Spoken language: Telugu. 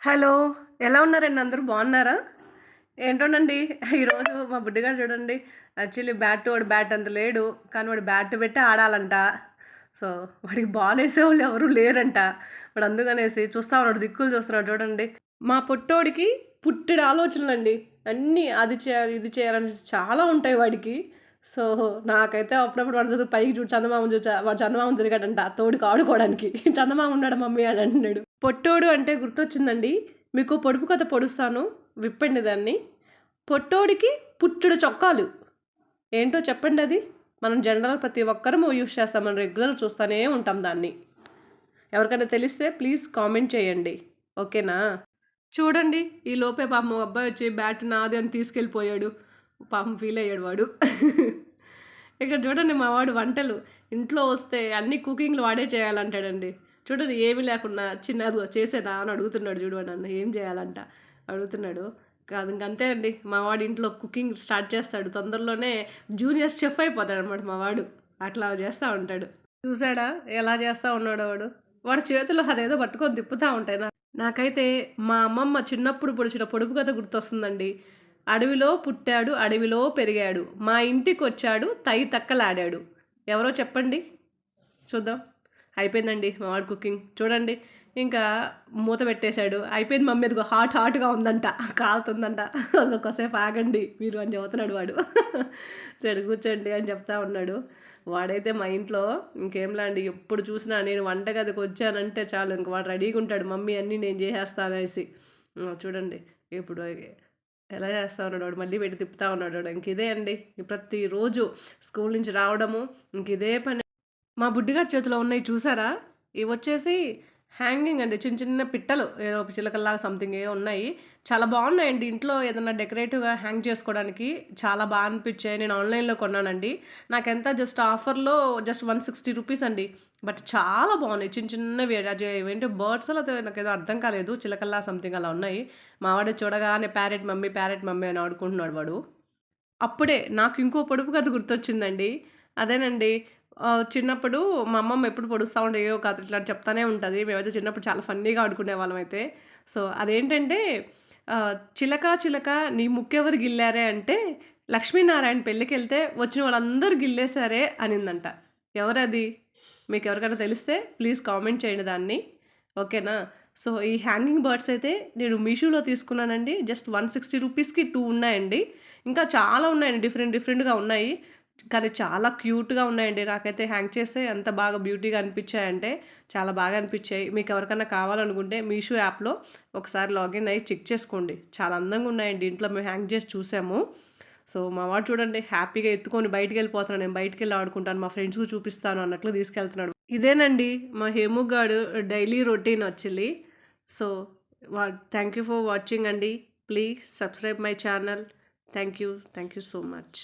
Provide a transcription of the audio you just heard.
హలో. ఎలా ఉన్నారండి అందరూ బాగున్నారా? ఏంటోనండి ఈరోజు మా బుడ్డిగాడు చూడండి యాక్చువల్లీ వాడు బ్యాట్ అంత లేడు. కానీ వాడు బ్యాట్ పెట్టి ఆడాలంట. సో, వాడికి బాల్ ఏసేవాళ్ళు ఎవరు లేరంట. వాడు అందుకనేసి చూస్తా ఉన్నాడు, దిక్కులు చూస్తున్నాడు చూడండి. మా పొట్టోడికి పుట్టెడు ఆలోచనలండి. అన్నీ అది చేయాలి, ఇది చేయాలని చాలా ఉంటాయి వాడికి. సో, నాకైతే అప్పుడప్పుడు వాడిని చూసి పైకి చూడు చందమామను చూసా వాడు చందమామను తిరిగాడంట తోడుకి ఆడుకోవడానికి. చందమామ ఉన్నాడు మమ్మీ అని అంటున్నాడు. పొట్టోడు అంటే గుర్తొచ్చిందండి. మీకు పొడుపు కథ పొడుస్తాను, విప్పండి దాన్ని. పొట్టోడికి పుట్టెడు చొక్కాలు. ఏంటో చెప్పండి అది? మనం జనరల్ ప్రతి ఒక్కరము యూజ్ చేస్తాం. మనం రెగ్యులర్ చూస్తూనే ఉంటాం దాన్ని. ఎవరికైనా తెలిస్తే ప్లీజ్ కామెంట్ చేయండి. ఓకేనా? చూడండి ఈ లోపే పాపం మా అబ్బాయి వచ్చి బ్యాట్ నాది అని తీసుకెళ్ళిపోయాడు. పాపం ఫీల్ అయ్యాడు వాడు. ఇక్కడ చూడండి మా వాడు వంటలు ఇంట్లో వస్తే అన్ని కుకింగ్లు వాడే చేయాలంటాడండి. చూడండి ఏమీ లేకుండా చిన్నదిగో చేసేదా అని అడుగుతున్నాడు. చూడు నన్ను ఏం చేయాలంట అడుగుతున్నాడు. కాదు ఇంకంతే అండి, మా వాడు ఇంట్లో కుకింగ్ స్టార్ట్ చేస్తాడు. తొందరలోనే జూనియర్ చెఫ్ అయిపోతాడు అనమాట మా వాడు. అట్లా చేస్తూ ఉంటాడు. చూసాడా ఎలా చేస్తూ ఉన్నాడు వాడు. వాడి చేతులు అదేదో పట్టుకొని తిప్పుతూ ఉంటాయి. నాకైతే మా అమ్మమ్మ చిన్నప్పుడు పొడిచిన పొడుపు కథ గుర్తొస్తుందండి. అడవిలో పుట్టాడు, అడవిలో పెరిగాడు, మా ఇంటికి వచ్చాడు, తై తక్కలాడాడు. ఎవరో చెప్పండి చూద్దాం. అయిపోయిందండి మా వాడు కుకింగ్. చూడండి ఇంకా మూత పెట్టేశాడు. అయిపోయింది మమ్మీ, ఎదుగో హాట్గా ఉందంట, కాలుతుందంట. ఇంకొకసేపు ఆగండి మీరు అని చెబుతున్నాడు వాడు. సరే కూర్చోండి అని చెప్తా ఉన్నాడు. వాడైతే మా ఇంట్లో ఇంకేంలా అండి, ఎప్పుడు చూసినా నేను వంటగదికి వచ్చానంటే చాలు ఇంక వాడు రెడీగా ఉంటాడు, మమ్మీ అన్నీ నేను చేసేస్తానేసి. చూడండి ఇప్పుడు ఎలా చేస్తా ఉన్నాడు వాడు, మళ్ళీ పెట్టి తిప్పుతా ఉన్నాడు వాడు. ఇంక ఇదే అండి ప్రతిరోజు స్కూల్ నుంచి రావడము ఇంక ఇదే పని. మా బుడ్డిగాడి చేతిలో ఉన్నాయి చూసారా, ఇవి వచ్చేసి హ్యాంగింగ్ అండి, చిన్న చిన్న పిట్టలు ఏదో చిలకల్లాగా సంథింగ్ ఏ ఉన్నాయి. చాలా బాగున్నాయండి, ఇంట్లో ఏదైనా డెకరేటివ్గా హ్యాంగ్ చేసుకోవడానికి చాలా బాగా అనిపించాయి. నేను ఆన్లైన్లో కొన్నానండి. నాకెంత జస్ట్ ఆఫర్లో జస్ట్ 160 రూపీస్ అండి. బట్ చాలా బాగున్నాయి, చిన్న చిన్నవి. అది ఏంటో బర్డ్స్ అలా నాకు ఏదో అర్థం కాలేదు, చిలకల్లా సంథింగ్ అలా ఉన్నాయి. మావాడు చూడగానే ప్యారెట్ మమ్మీ అని ఆడుకుంటున్నాడు వాడు. అప్పుడే నాకు ఇంకో పొడుపు కథ గుర్తొచ్చిందండి. అదేనండి, చిన్నప్పుడు మా అమ్మమ్మ ఎప్పుడు పొడుస్తూ ఉండే ఏవో కథలు ఇట్లా చెప్తానే ఉంటుంది. మేమైతే చిన్నప్పుడు చాలా ఫన్నీగా ఆడుకునేవాళ్ళం అయితే. సో అదేంటంటే చిలక చిలక నీ ముక్కెవరు గిల్లారే అంటే, లక్ష్మీనారాయణ పెళ్ళికెళ్తే వచ్చిన వాళ్ళందరూ గిల్లేశారే అనిందంట. ఎవరది? మీకు ఎవరికైనా తెలిస్తే ప్లీజ్ కామెంట్ చేయండి దాన్ని. ఓకేనా? సో ఈ హ్యాంగింగ్ బర్డ్స్ అయితే నేను మీషోలో తీసుకున్నానండి. జస్ట్ 160 రూపీస్కి 2 ఉన్నాయండి. ఇంకా చాలా ఉన్నాయండి, డిఫరెంట్‌గా ఉన్నాయి. కానీ చాలా క్యూట్‌గా ఉన్నాయండి. నాకైతే హ్యాంగ్ చేస్తే ఎంత బాగా బ్యూటీగా అనిపించాయంటే చాలా బాగా అనిపించాయి. మీకు ఎవరికైనా కావాలనుకుంటే మీషో యాప్‌లో ఒకసారి లాగిన్ అయ్యి చెక్ చేసుకోండి. చాలా అందంగా ఉన్నాయండి. ఇంట్లో మేము హ్యాంగ్ చేసి చూసాము. సో మా వాడు చూడండి హ్యాపీగా ఎత్తుకొని బయటికెళ్ళిపోతున్నాడు. నేను బయటికెళ్ళి ఆడుకుంటాను, మా ఫ్రెండ్స్‌కి చూపిస్తాను అన్నట్లు తీసుకెళ్తున్నాడు. ఇదేనండి మా హేముగాడు daily routine actually. So thank you for watching అండి. Please subscribe my channel. Thank you so much.